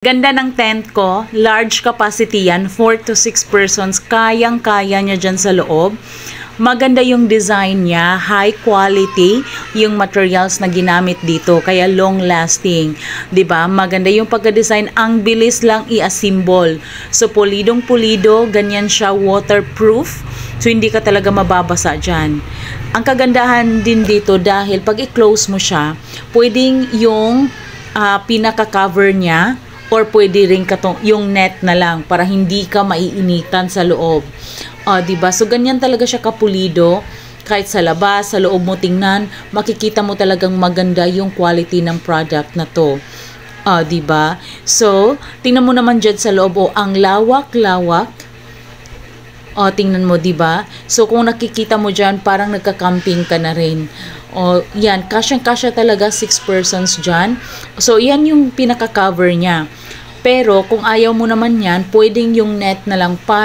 Ganda ng tent ko, large capacity yan, 4 to 6 persons, kayang-kaya niya dyan sa loob. Maganda yung design niya, high quality yung materials na ginamit dito, kaya long lasting. 'Di ba? Maganda yung pagka-design, ang bilis lang i-assemble. So pulidong-pulido, ganyan siya, waterproof. So hindi ka talaga mababasa dyan. Ang kagandahan din dito dahil pag i-close mo siya, pwedeng yung pinaka-cover niya or pwede rin yung net na lang para hindi ka maiinitan sa loob. Diba? So, ganyan talaga siya kapulido. Kahit sa labas, sa loob mo tingnan, makikita mo talagang maganda yung quality ng product na to. Diba? So, tingnan mo naman dyan sa loob. Ang lawak-lawak. Tingnan mo, diba? So, kung nakikita mo dyan, parang nagka-camping ka na rin. Yan, kasyang-kasya talaga 6 persons dyan. So, yan yung pinaka-cover niya. Pero, kung ayaw mo naman yan, pwedeng yung net na lang pa